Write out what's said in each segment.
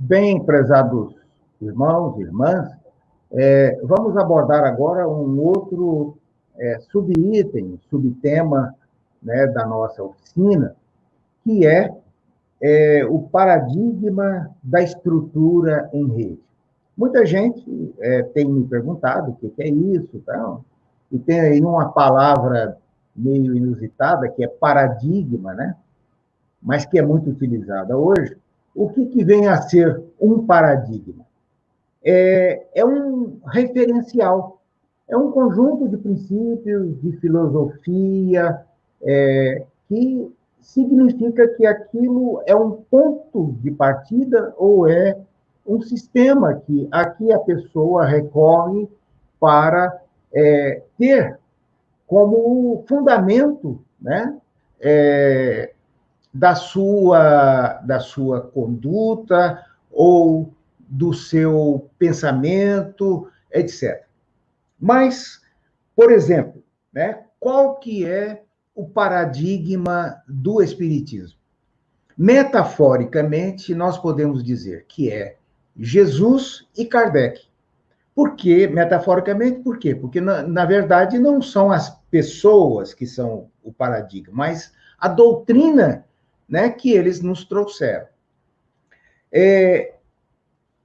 Bem, prezados irmãos e irmãs, vamos abordar agora um outro subitem, subtema, né, da nossa oficina, que é o paradigma da estrutura em rede. Muita gente tem me perguntado o que é isso, tal, e tem aí uma palavra meio inusitada, que é paradigma, né? Mas que é muito utilizada hoje. O que vem a ser um paradigma? É um referencial, é um conjunto de princípios, de filosofia, que significa que aquilo é um ponto de partida ou é um sistema que aqui a pessoa recorre para ter como fundamento, né, da sua conduta ou do seu pensamento, etc. Mas, por exemplo, né, qual que é o paradigma do Espiritismo? Metaforicamente, nós podemos dizer que é Jesus e Kardec. Por quê? Metaforicamente, por quê? Porque, na verdade, não são as pessoas que são o paradigma, mas a doutrina, né, que eles nos trouxeram.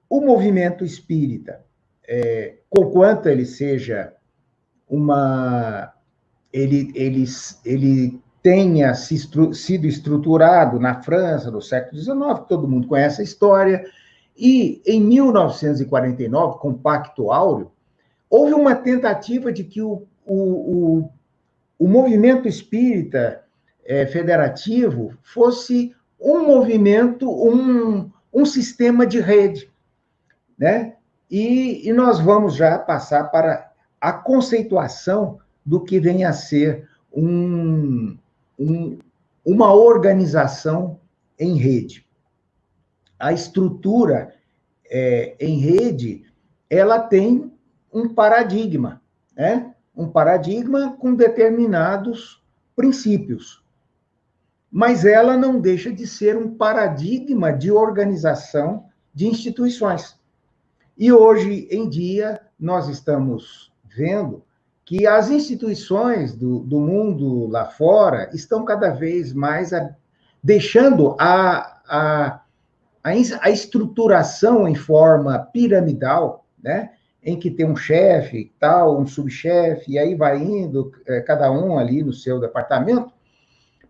O movimento espírita, conquanto ele seja ele tenha sido estruturado na França no século XIX, todo mundo conhece a história, e em 1949, com o Pacto Áureo, houve uma tentativa de que o movimento espírita federativo fosse um movimento, um sistema de rede, né? E nós vamos já passar para a conceituação do que vem a ser uma organização em rede. A estrutura em rede, ela tem um paradigma, né? Um paradigma com determinados princípios. Mas ela não deixa de ser um paradigma de organização de instituições. E hoje em dia, nós estamos vendo que as instituições do mundo lá fora estão cada vez mais deixando a estruturação em forma piramidal, né? Em que tem um chefe, tal, um subchefe, e aí vai indo, cada um ali no seu departamento,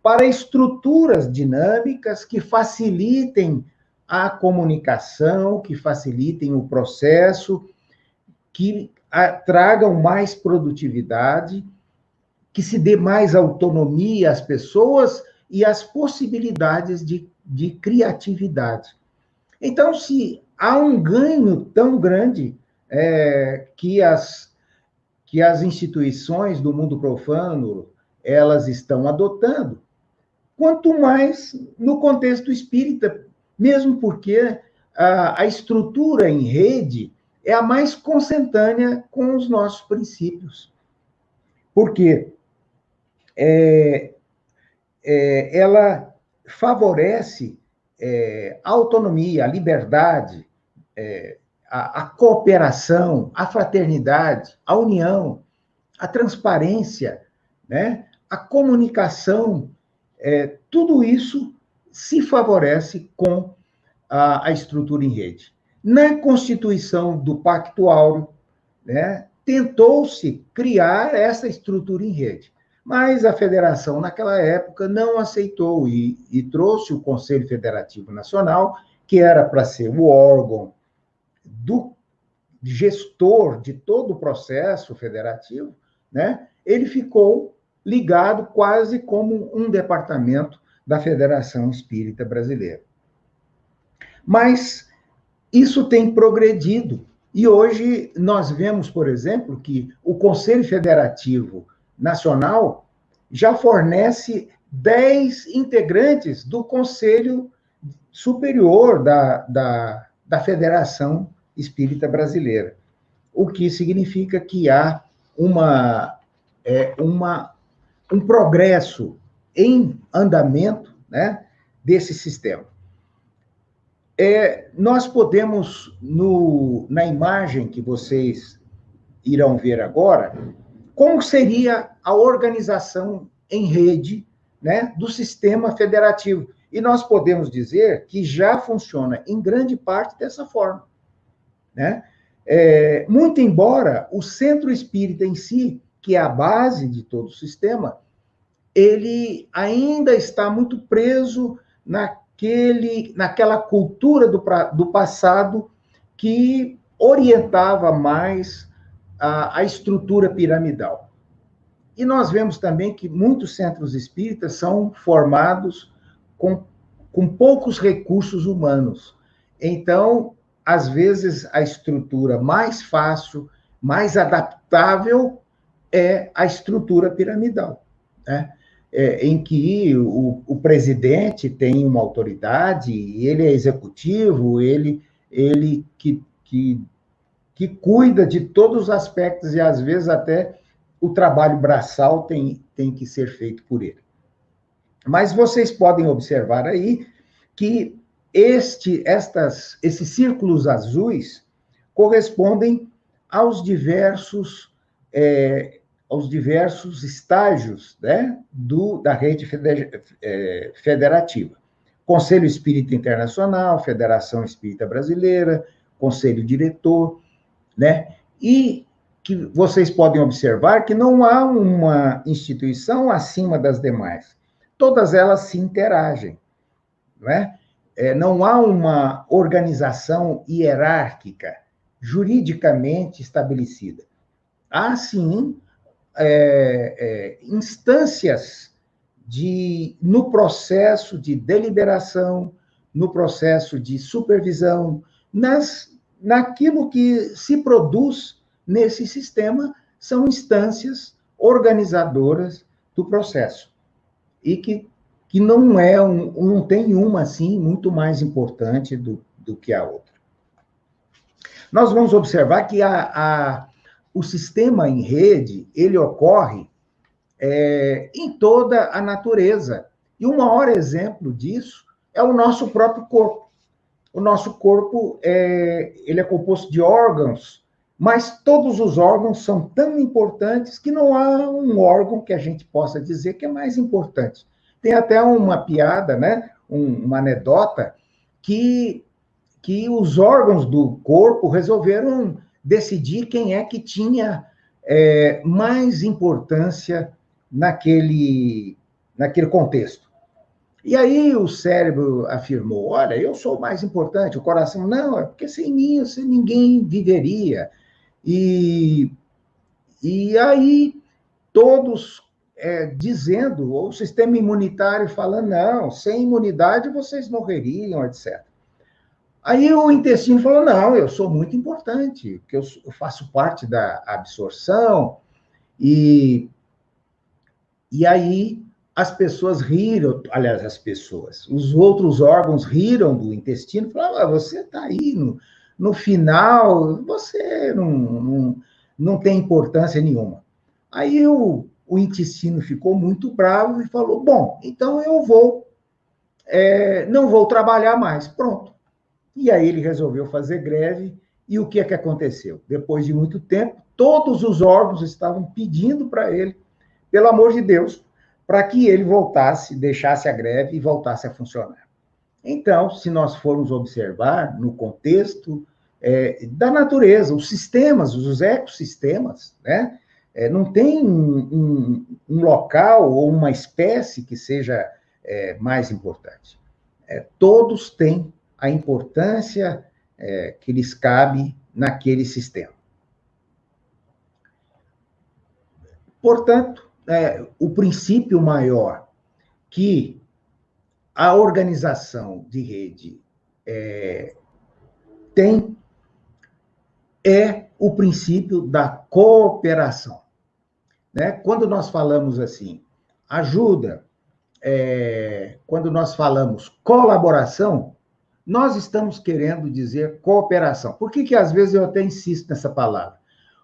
para estruturas dinâmicas que facilitem a comunicação, que facilitem o processo, que tragam mais produtividade, que se dê mais autonomia às pessoas e às possibilidades de criatividade. Então, se há um ganho tão grande que as instituições do mundo profano elas estão adotando, quanto mais no contexto espírita, mesmo porque a estrutura em rede é a mais consentânea com os nossos princípios. Porque ela favorece a autonomia, a liberdade, a cooperação, a fraternidade, a união, a transparência, né? A comunicação, tudo isso se favorece com a estrutura em rede. Na Constituição do Pacto Áureo, né, tentou-se criar essa estrutura em rede, mas a federação, naquela época, não aceitou e trouxe o Conselho Federativo Nacional, que era para ser o órgão do gestor de todo o processo federativo, né? Ele ficou ligado quase como um departamento da Federação Espírita Brasileira. Mas isso tem progredido. E hoje nós vemos, por exemplo, que o Conselho Federativo Nacional já fornece 10 integrantes do Conselho Superior da Federação Espírita Brasileira, o que significa que há um progresso em andamento, né, desse sistema. Nós podemos, na imagem que vocês irão ver agora, como seria a organização em rede, né, do sistema federativo. E nós podemos dizer que já funciona, em grande parte, dessa forma, né? Muito embora o centro espírita em si, que é a base de todo o sistema, ele ainda está muito preso naquela cultura do passado que orientava mais a estrutura piramidal. E nós vemos também que muitos centros espíritas são formados com poucos recursos humanos. Então, às vezes, a estrutura mais fácil, mais adaptável, é a estrutura piramidal, né? Em que o presidente tem uma autoridade, ele é executivo, ele que cuida de todos os aspectos, e às vezes até o trabalho braçal tem que ser feito por ele. Mas vocês podem observar aí que esses círculos azuis correspondem aos diversos estágios, né, da rede federativa. Conselho Espírita Internacional, Federação Espírita Brasileira, Conselho Diretor, né? E que vocês podem observar que não há uma instituição acima das demais. Todas elas se interagem, não é? Não há uma organização hierárquica, juridicamente estabelecida. Há, sim, instâncias no processo de deliberação, no processo de supervisão, naquilo que se produz nesse sistema, são instâncias organizadoras do processo. E que não tem uma, assim, muito mais importante do que a outra. Nós vamos observar que o sistema em rede, ele ocorre em toda a natureza. E o maior exemplo disso é o nosso próprio corpo. O nosso corpo ele é composto de órgãos, mas todos os órgãos são tão importantes que não há um órgão que a gente possa dizer que é mais importante. Tem até uma piada, né? Uma anedota, que os órgãos do corpo resolveram decidir quem é que tinha mais importância naquele contexto. E aí o cérebro afirmou, olha, eu sou o mais importante, o coração, não, é porque sem mim ninguém viveria. E aí todos dizendo, ou o sistema imunitário falando, não, sem imunidade vocês morreriam, etc. Aí o intestino falou, não, eu sou muito importante, porque eu faço parte da absorção, e aí as pessoas riram, aliás, os outros órgãos riram do intestino, falaram, você está aí no final, você não tem importância nenhuma. Aí o intestino ficou muito bravo e falou, bom, então eu não vou trabalhar mais, pronto. E aí ele resolveu fazer greve, e o que é que aconteceu? Depois de muito tempo, todos os órgãos estavam pedindo para ele, pelo amor de Deus, para que ele voltasse, deixasse a greve e voltasse a funcionar. Então, se nós formos observar no contexto da natureza, os sistemas, os ecossistemas, né? Não tem um local ou uma espécie que seja mais importante. Todos têm a importância que lhes cabe naquele sistema. Portanto, o princípio maior que a organização de rede tem é o princípio da cooperação, né? Quando nós falamos assim, ajuda, quando nós falamos colaboração, nós estamos querendo dizer cooperação. Por que às vezes eu até insisto nessa palavra?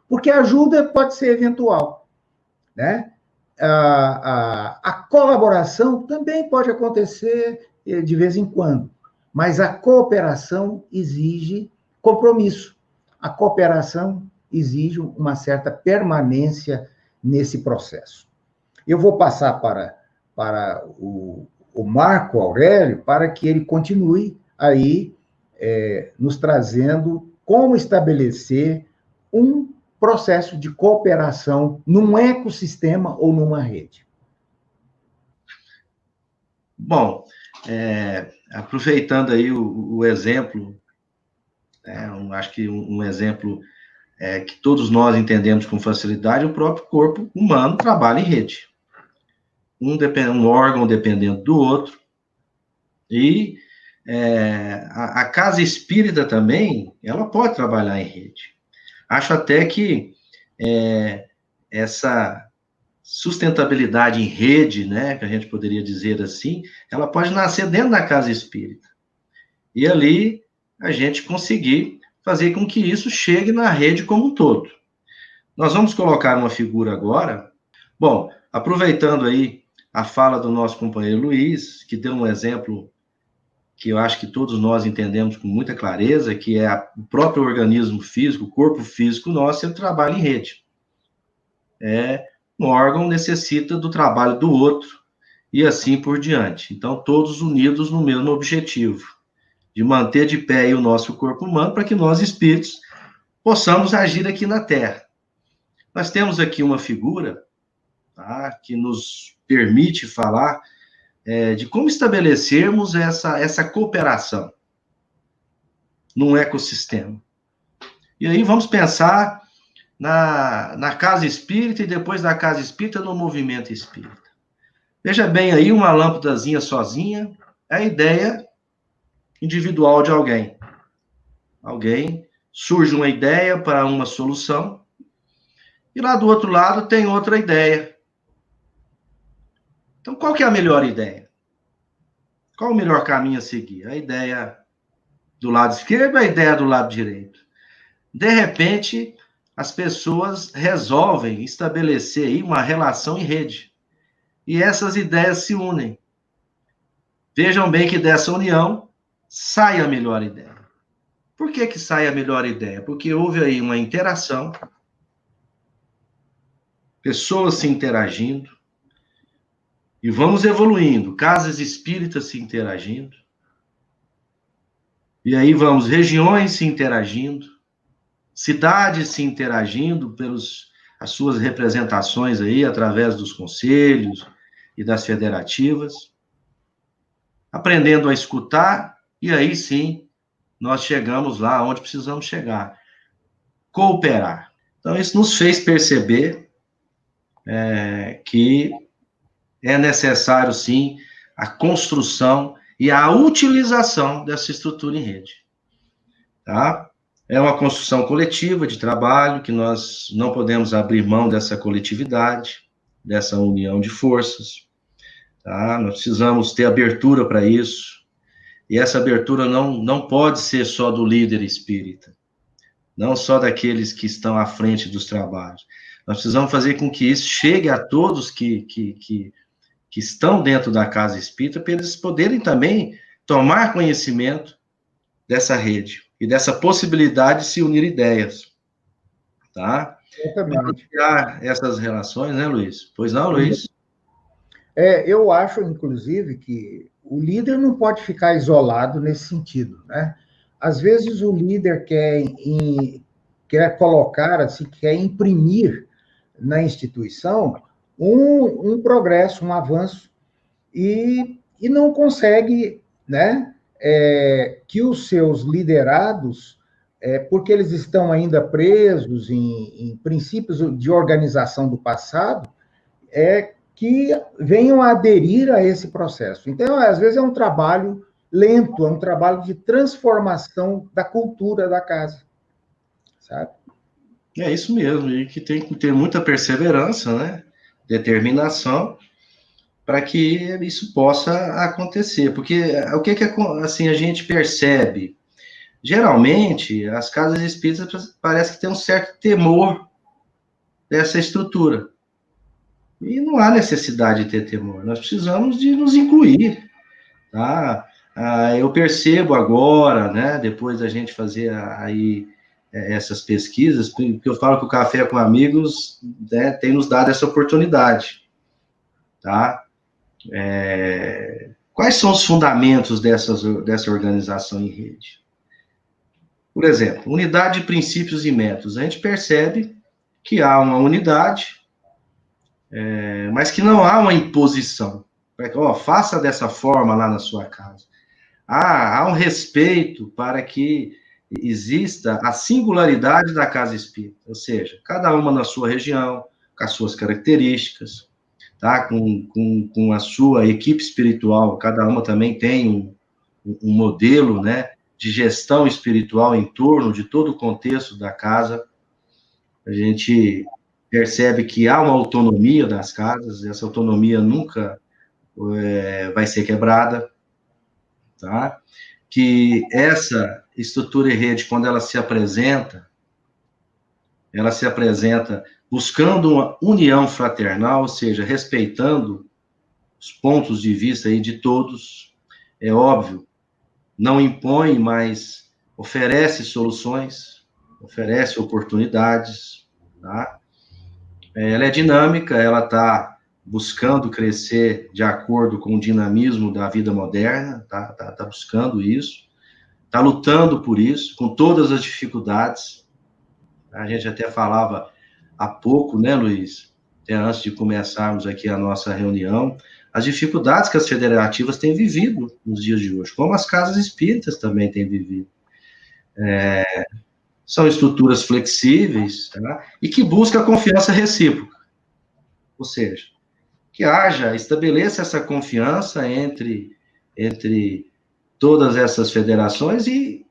Porque ajuda pode ser eventual, né? A colaboração também pode acontecer de vez em quando, mas a cooperação exige compromisso. A cooperação exige uma certa permanência nesse processo. Eu vou passar para o Marco Aurélio para que ele continue aí nos trazendo como estabelecer um processo de cooperação num ecossistema ou numa rede. Bom, aproveitando aí o exemplo, acho que um exemplo que todos nós entendemos com facilidade, o próprio corpo humano trabalha em rede. Um órgão dependendo do outro. E a casa espírita também, ela pode trabalhar em rede. Acho até que essa sustentabilidade em rede, né, que a gente poderia dizer assim, ela pode nascer dentro da casa espírita. E ali a gente conseguir fazer com que isso chegue na rede como um todo. Nós vamos colocar uma figura agora. Bom, aproveitando aí a fala do nosso companheiro Luiz, que deu um exemplo que eu acho que todos nós entendemos com muita clareza, que é o próprio organismo físico, o corpo físico nosso, ele trabalha em rede. Um órgão necessita do trabalho do outro, e assim por diante. Então, todos unidos no mesmo objetivo, de manter de pé aí o nosso corpo humano, para que nós, espíritos, possamos agir aqui na Terra. Nós temos aqui uma figura, tá, que nos permite falar de como estabelecermos essa cooperação num ecossistema. E aí vamos pensar na casa espírita e depois da casa espírita no movimento espírita. Veja bem aí, uma lâmpadazinha sozinha é a ideia individual de alguém. Alguém surge uma ideia para uma solução e lá do outro lado tem outra ideia. Então, qual que é a melhor ideia? Qual o melhor caminho a seguir? A ideia do lado esquerdo ou a ideia do lado direito? De repente, as pessoas resolvem estabelecer aí uma relação em rede. E essas ideias se unem. Vejam bem que dessa união sai a melhor ideia. Por que sai a melhor ideia? Porque houve aí uma interação, pessoas se interagindo, e vamos evoluindo, casas espíritas se interagindo, e aí vamos, regiões se interagindo, cidades se interagindo pelas suas representações aí, através dos conselhos e das federativas, aprendendo a escutar, e aí sim, nós chegamos lá onde precisamos chegar, cooperar. Então, isso nos fez perceber que é necessário, sim, a construção e a utilização dessa estrutura em rede. Tá? É uma construção coletiva de trabalho, que nós não podemos abrir mão dessa coletividade, dessa união de forças. Tá? Nós precisamos ter abertura para isso. E essa abertura não pode ser só do líder espírita, não só daqueles que estão à frente dos trabalhos. Nós precisamos fazer com que isso chegue a todos que estão dentro da casa espírita, para eles poderem também tomar conhecimento dessa rede e dessa possibilidade de se unir ideias, tá? Exatamente. Criar essas relações, né, Luiz? Pois não, Luiz? Eu acho, inclusive, que o líder não pode ficar isolado nesse sentido, né? Às vezes o líder quer colocar, assim, quer imprimir na instituição um progresso, um avanço, e não consegue, né, que os seus liderados, porque eles estão ainda presos em princípios de organização do passado, que venham a aderir a esse processo. Então, às vezes, é um trabalho lento, é um trabalho de transformação da cultura da casa, sabe? É isso mesmo, e que tem que ter muita perseverança, né? Determinação, para que isso possa acontecer. Porque o que assim, a gente percebe? Geralmente, as casas espíritas parece que tem um certo temor dessa estrutura. E não há necessidade de ter temor. Nós precisamos de nos incluir, tá? Eu percebo agora, né, depois da gente fazer aí essas pesquisas, porque eu falo que o Café com Amigos, né, tem nos dado essa oportunidade, tá? Quais são os fundamentos dessa organização em rede? Por exemplo, unidade de princípios e métodos. A gente percebe que há uma unidade, mas que não há uma imposição. Faça dessa forma lá na sua casa. Há um respeito para que exista a singularidade da casa espírita, ou seja, cada uma na sua região, com as suas características, tá? Com a sua equipe espiritual, cada uma também tem um modelo, né, de gestão espiritual em torno de todo o contexto da casa. A gente percebe que há uma autonomia das casas, essa autonomia nunca vai ser quebrada, tá? Que essa estrutura e rede, quando ela se apresenta buscando uma união fraternal, ou seja, respeitando os pontos de vista aí de todos, é óbvio, não impõe, mas oferece soluções, oferece oportunidades, tá? Ela é dinâmica, ela está buscando crescer de acordo com o dinamismo da vida moderna, tá buscando isso, está lutando por isso, com todas as dificuldades. A gente até falava há pouco, né, Luiz, até antes de começarmos aqui a nossa reunião, as dificuldades que as federativas têm vivido nos dias de hoje, como as casas espíritas também têm vivido. São estruturas flexíveis, tá? E que buscam a confiança recíproca, ou seja, que estabeleça essa confiança entre todas essas federações e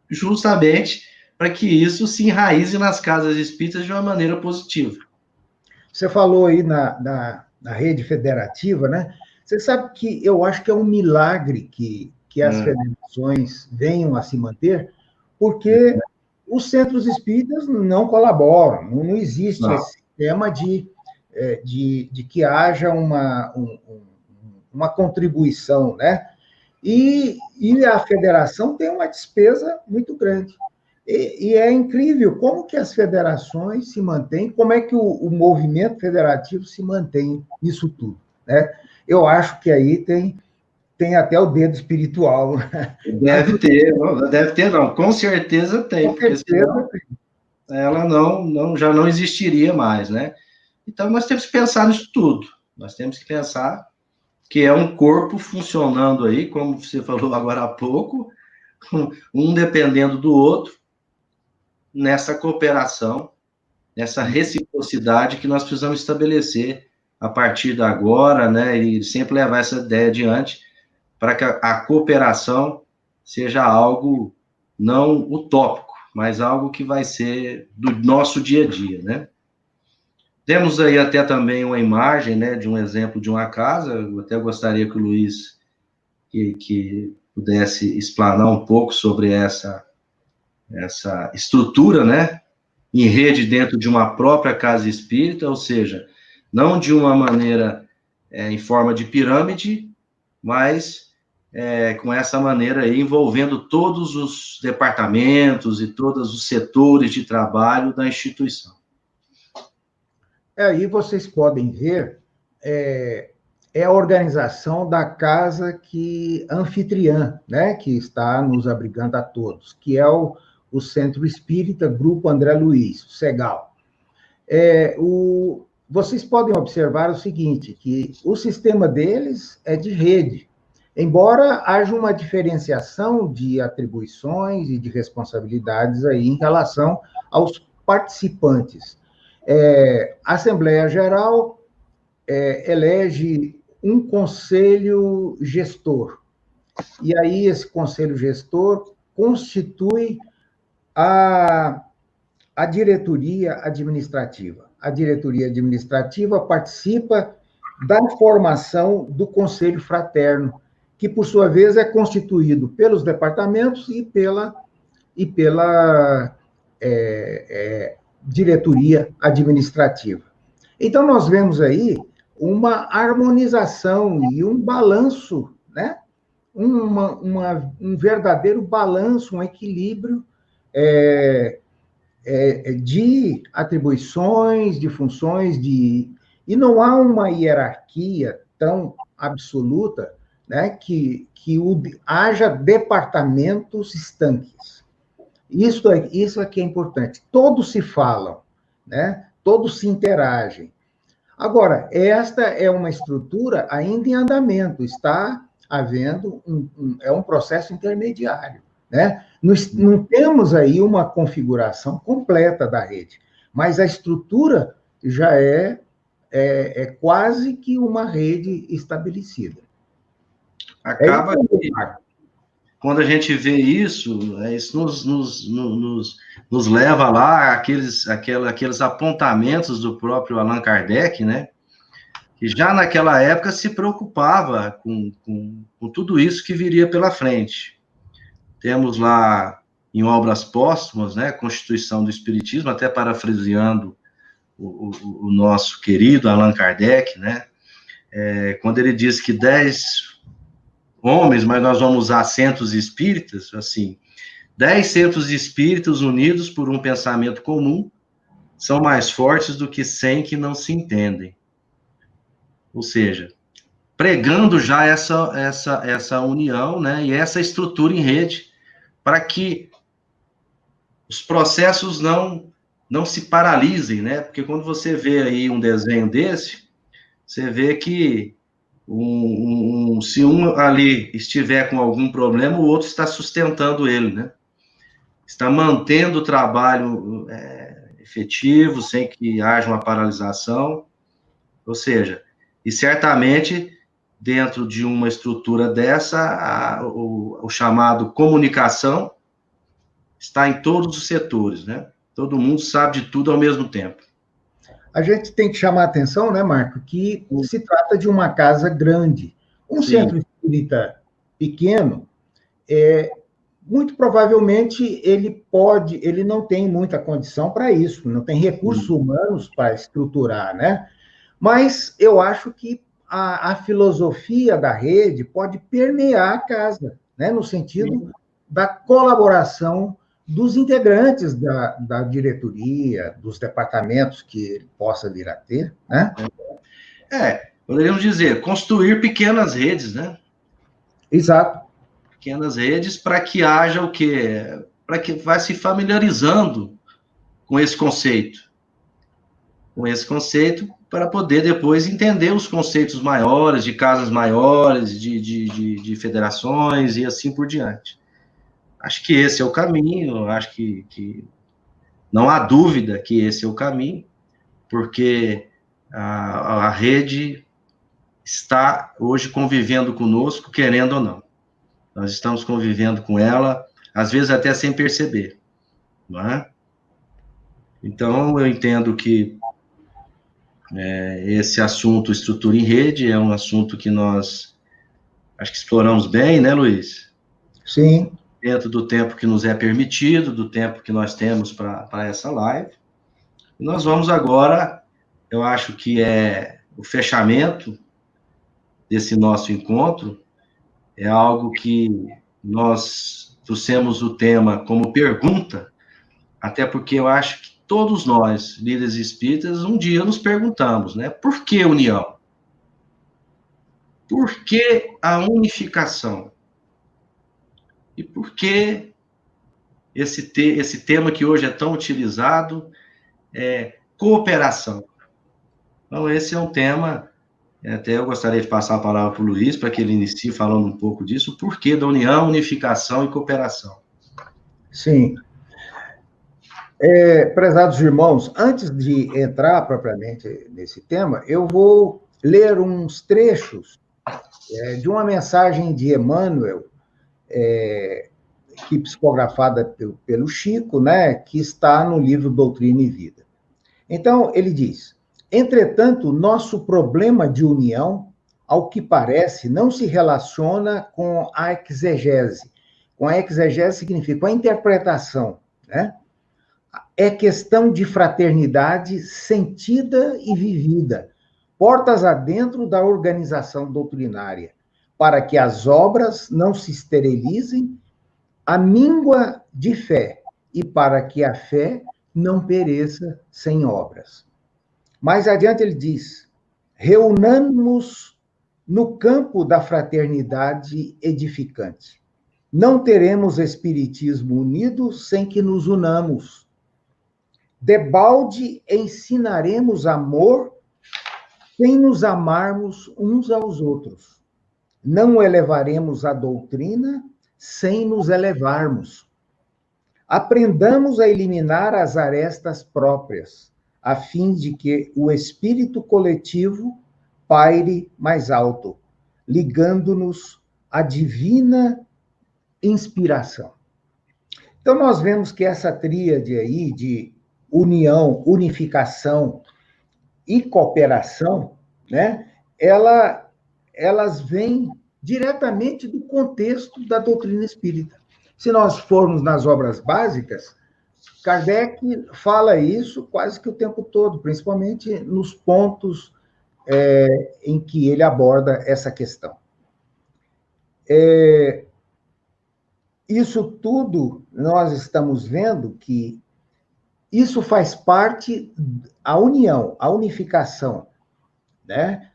justamente para que isso se enraize nas casas espíritas de uma maneira positiva. Você falou aí na rede federativa, né? Você sabe que eu acho que é um milagre que as federações venham a se manter, porque os centros espíritas não colaboram, não existe esse sistema de que haja uma contribuição, né? E a federação tem uma despesa muito grande. E é incrível como que as federações se mantêm, como é que o movimento federativo se mantém nisso tudo, né? Eu acho que aí tem até o dedo espiritual. Deve ter, não, com certeza tem, porque senão ela já não existiria mais, né? Então, nós temos que pensar nisso tudo. Nós temos que pensar que é um corpo funcionando aí, como você falou agora há pouco, um dependendo do outro, nessa cooperação, nessa reciprocidade que nós precisamos estabelecer a partir de agora, né? E sempre levar essa ideia adiante, para que a cooperação seja algo não utópico, mas algo que vai ser do nosso dia a dia, né? Temos aí até também uma imagem, né, de um exemplo de uma casa. Eu até gostaria que o Luiz que pudesse explanar um pouco sobre essa estrutura, né, em rede dentro de uma própria casa espírita, ou seja, não de uma maneira em forma de pirâmide, mas com essa maneira aí, envolvendo todos os departamentos e todos os setores de trabalho da instituição. Aí vocês podem ver, a organização da casa anfitriã, né, que está nos abrigando a todos, que é o Centro Espírita Grupo André Luiz, o CEGAL. Vocês podem observar o seguinte, que o sistema deles é de rede, embora haja uma diferenciação de atribuições e de responsabilidades aí em relação aos participantes. A Assembleia Geral elege um conselho gestor, e aí esse conselho gestor constitui a diretoria administrativa. A diretoria administrativa participa da formação do conselho fraterno, que, por sua vez, é constituído pelos departamentos e pela diretoria administrativa. Então, nós vemos aí uma harmonização e um balanço, né? um verdadeiro balanço, um equilíbrio de atribuições, de funções, e não há uma hierarquia tão absoluta, né, que haja departamentos estanques. Isso é que é importante. Todos se falam, né? Todos se interagem. Agora, esta é uma estrutura ainda em andamento, está havendo um processo intermediário, né? Não temos aí uma configuração completa da rede, mas a estrutura já é quase que uma rede estabelecida. Acaba que, quando a gente vê isso, isso nos leva lá aqueles apontamentos do próprio Allan Kardec, né? Que já naquela época se preocupava com tudo isso que viria pela frente. Temos lá, em obras póstumas, né? Constituição do Espiritismo, até parafraseando o nosso querido Allan Kardec, né? Quando ele diz que 10 homens, mas nós vamos usar centros espíritas, assim, 10 centros espíritas unidos por um pensamento comum são mais fortes do que 100 que não se entendem. Ou seja, pregando já essa união, né, e essa estrutura em rede, para que os processos não se paralisem, né, porque quando você vê aí um desenho desse, você vê que se um ali estiver com algum problema, o outro está sustentando ele, né? Está mantendo o trabalho efetivo, sem que haja uma paralisação. Ou seja, e certamente, dentro de uma estrutura dessa, o chamado comunicação está em todos os setores, né? Todo mundo sabe de tudo ao mesmo tempo. A gente tem que chamar a atenção, né, Marco, que se trata de uma casa grande. Um Sim. Centro espírita pequeno, muito provavelmente ele não tem muita condição para isso, não tem recursos humanos para estruturar, né? Mas eu acho que a filosofia da rede pode permear a casa, né, no sentido da colaboração dos integrantes da diretoria, dos departamentos que ele possa vir a ter, né? Poderíamos dizer, construir pequenas redes, né? Exato. Pequenas redes para que haja o quê? Para que vá se familiarizando com esse conceito. Com esse conceito, para poder depois entender os conceitos maiores, de casas maiores, de federações e assim por diante. Acho que esse é o caminho, acho que não há dúvida que esse é o caminho, porque a rede está hoje convivendo conosco, querendo ou não. Nós estamos convivendo com ela, às vezes até sem perceber, não é? Então, eu entendo que esse assunto, estrutura em rede, é um assunto que nós, acho que exploramos bem, né, Luiz? Sim. Dentro do tempo que nos é permitido, do tempo que nós temos para essa live. E nós vamos agora, eu acho que é o fechamento desse nosso encontro, é algo que nós trouxemos o tema como pergunta, até porque eu acho que todos nós, líderes espíritas, um dia nos perguntamos, né? Por que união? Por que a unificação? E por que esse tema que hoje é tão utilizado, cooperação? Então, esse é um tema, até eu gostaria de passar a palavra para o Luiz, para que ele inicie falando um pouco disso, o porquê da união, unificação e cooperação. Sim. Prezados irmãos, antes de entrar propriamente nesse tema, eu vou ler uns trechos de uma mensagem de Emmanuel, que psicografada pelo Chico, né, que está no livro Doutrina e Vida. Então, ele diz: entretanto, nosso problema de união, ao que parece, não se relaciona com a exegese. Com a exegese significa a interpretação, né? É questão de fraternidade sentida e vivida, portas adentro da organização doutrinária, para que as obras não se esterilizem, a míngua de fé, e para que a fé não pereça sem obras. Mais adiante ele diz: reunamos-nos no campo da fraternidade edificante. Não teremos espiritismo unido sem que nos unamos. Debalde ensinaremos amor sem nos amarmos uns aos outros. Não elevaremos a doutrina sem nos elevarmos. Aprendamos a eliminar as arestas próprias, a fim de que o espírito coletivo paire mais alto, ligando-nos à divina inspiração. Então, nós vemos que essa tríade aí de união, unificação e cooperação, né, elas vêm diretamente do contexto da doutrina espírita. Se nós formos nas obras básicas, Kardec fala isso quase que o tempo todo, principalmente nos pontos em que ele aborda essa questão. Isso tudo, nós estamos vendo que isso faz parte, a união, a unificação, né?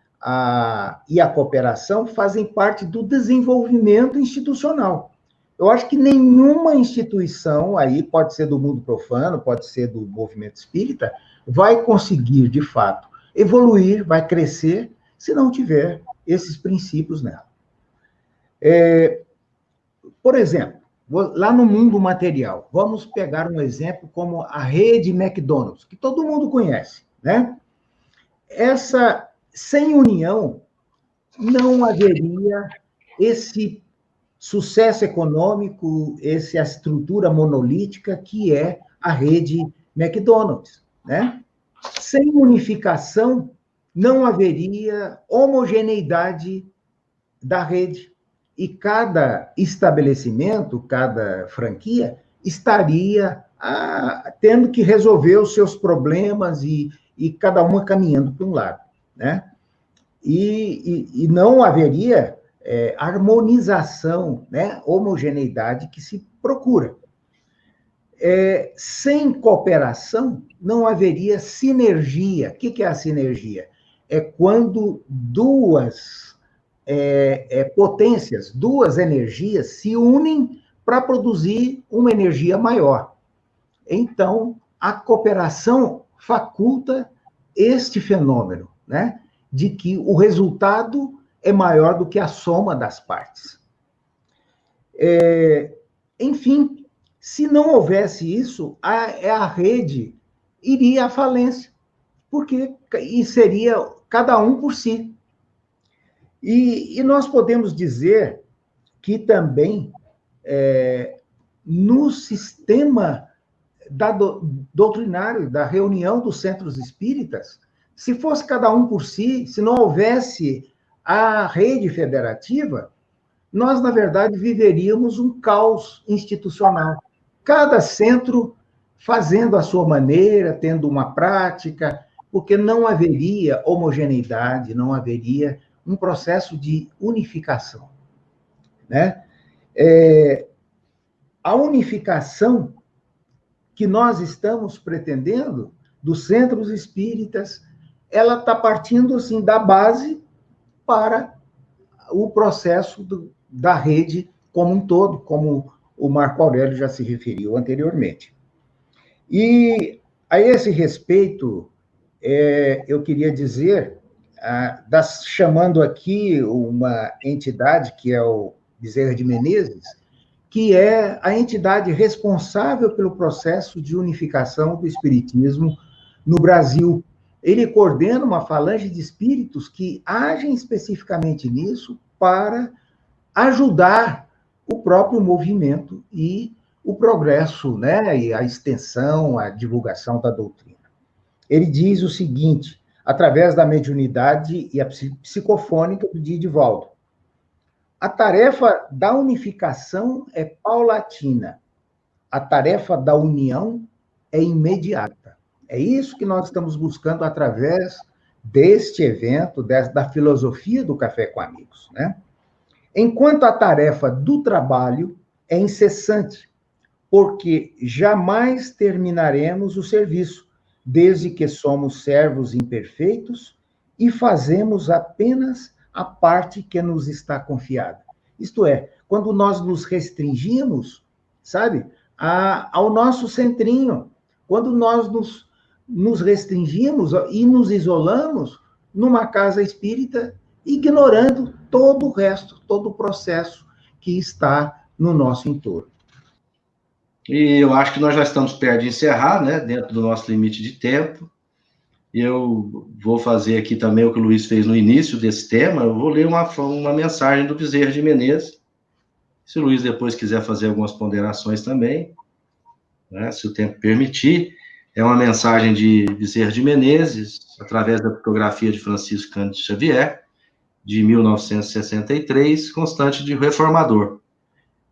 E a cooperação fazem parte do desenvolvimento institucional. Eu acho que nenhuma instituição, aí pode ser do mundo profano, pode ser do movimento espírita, vai conseguir, de fato, evoluir, vai crescer, se não tiver esses princípios nela. Por exemplo, lá no mundo material, vamos pegar um exemplo como a rede McDonald's, que todo mundo conhece, né? Sem união, não haveria esse sucesso econômico, essa estrutura monolítica que é a rede McDonald's, né? Sem unificação, não haveria homogeneidade da rede. E cada estabelecimento, cada franquia, estaria tendo que resolver os seus problemas e cada uma caminhando para um lado, né? E não haveria harmonização, né? Homogeneidade que se procura. Sem cooperação, não haveria sinergia. O que é a sinergia? É quando duas potências, duas energias se unem para produzir uma energia maior. Então, a cooperação faculta este fenômeno, né? De que o resultado é maior do que a soma das partes. Enfim, se não houvesse isso, a rede iria à falência, e seria cada um por si. E nós podemos dizer que também, no sistema doutrinário, da reunião dos centros espíritas, se fosse cada um por si, se não houvesse a rede federativa, nós, na verdade, viveríamos um caos institucional. Cada centro fazendo a sua maneira, tendo uma prática, porque não haveria homogeneidade, não haveria um processo de unificação, né? A unificação que nós estamos pretendendo dos centros espíritas, ela está partindo assim da base para o processo da rede como um todo, como o Marco Aurélio já se referiu anteriormente. E a esse respeito, eu queria dizer, chamando aqui uma entidade que é o Bezerra de Menezes, que é a entidade responsável pelo processo de unificação do espiritismo no Brasil. Ele coordena uma falange de espíritos que agem especificamente nisso para ajudar o próprio movimento e o progresso, né, e a extensão, a divulgação da doutrina. Ele diz o seguinte, através da mediunidade e a psicofônica do Didivaldo: a tarefa da unificação é paulatina, a tarefa da união é imediata. É isso que nós estamos buscando através deste evento, da filosofia do Café com Amigos, né? enquanto a tarefa do trabalho é incessante, porque jamais terminaremos o serviço, desde que somos servos imperfeitos e fazemos apenas a parte que nos está confiada. Isto é, quando nós nos restringimos, sabe, ao nosso centrinho, quando nós nos restringimos e nos isolamos numa casa espírita, ignorando todo o resto, todo o processo que está no nosso entorno. E eu acho que nós já estamos perto de encerrar, né, dentro do nosso limite de tempo. Eu vou fazer aqui também o que o Luiz fez no início desse tema. Eu vou ler uma mensagem do Bezerra de Menezes. Se o Luiz depois quiser fazer algumas ponderações também, né, se o tempo permitir. É uma mensagem de Bezerra de Menezes, através da fotografia de Francisco Cândido Xavier, de 1963, constante de Reformador,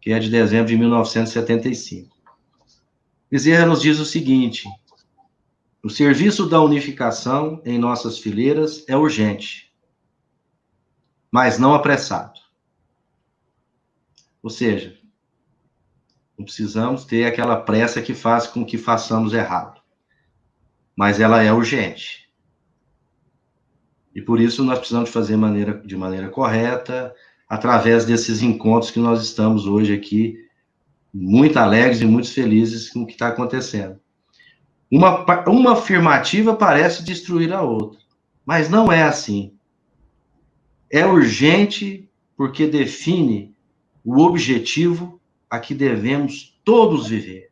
que é de dezembro de 1975. Bezerra nos diz o seguinte: o serviço da unificação em nossas fileiras é urgente, mas não apressado. Ou seja, não precisamos ter aquela pressa que faz com que façamos errado, mas ela é urgente. E por isso nós precisamos fazer de maneira correta, através desses encontros que nós estamos hoje aqui, muito alegres e muito felizes com o que está acontecendo. Uma afirmativa parece destruir a outra, mas não é assim. É urgente porque define o objetivo a que devemos todos viver.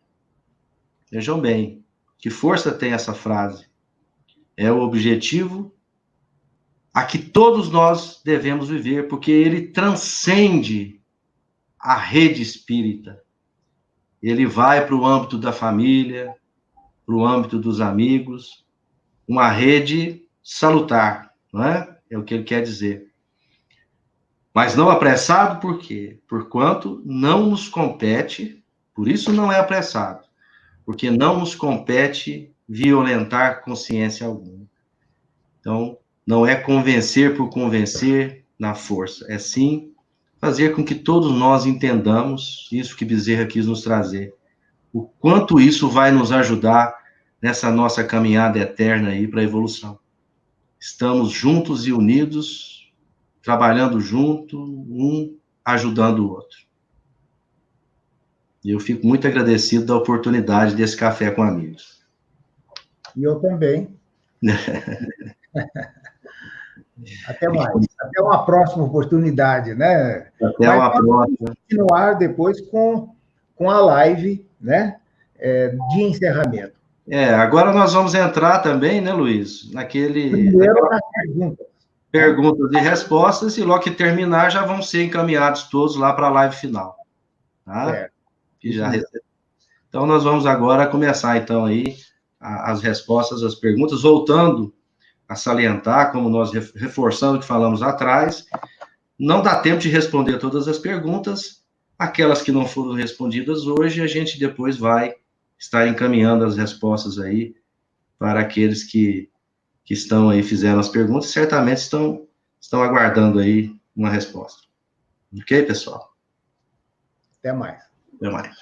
Vejam bem, que força tem essa frase. É o objetivo a que todos nós devemos viver, porque ele transcende a rede espírita. Ele vai para o âmbito da família, para o âmbito dos amigos, uma rede salutar, não é? É o que ele quer dizer. Mas não apressado por quê? Porquanto não nos compete, por isso não é apressado, porque não nos compete violentar consciência alguma. Então, não é convencer por convencer na força, é sim fazer com que todos nós entendamos isso que Bezerra quis nos trazer, o quanto isso vai nos ajudar nessa nossa caminhada eterna aí para a evolução. Estamos juntos e unidos, trabalhando junto, um ajudando o outro. E eu fico muito agradecido da oportunidade desse café com amigos. E eu também. Até mais. Até uma próxima oportunidade, né? Até uma próxima. Continuar depois com a live, né? De encerramento. Agora nós vamos entrar também, né, Luiz? Primeiro nas perguntas. Perguntas e respostas, e logo que terminar já vão ser encaminhados todos lá para a live final. Tá? Então, nós vamos agora começar, então, aí, as respostas às perguntas, voltando a salientar, como nós reforçamos o que falamos atrás, não dá tempo de responder todas as perguntas, aquelas que não foram respondidas hoje, a gente depois vai estar encaminhando as respostas aí para aqueles que estão aí, fizeram as perguntas, certamente estão aguardando aí uma resposta. Ok, pessoal? Até mais. Até mais.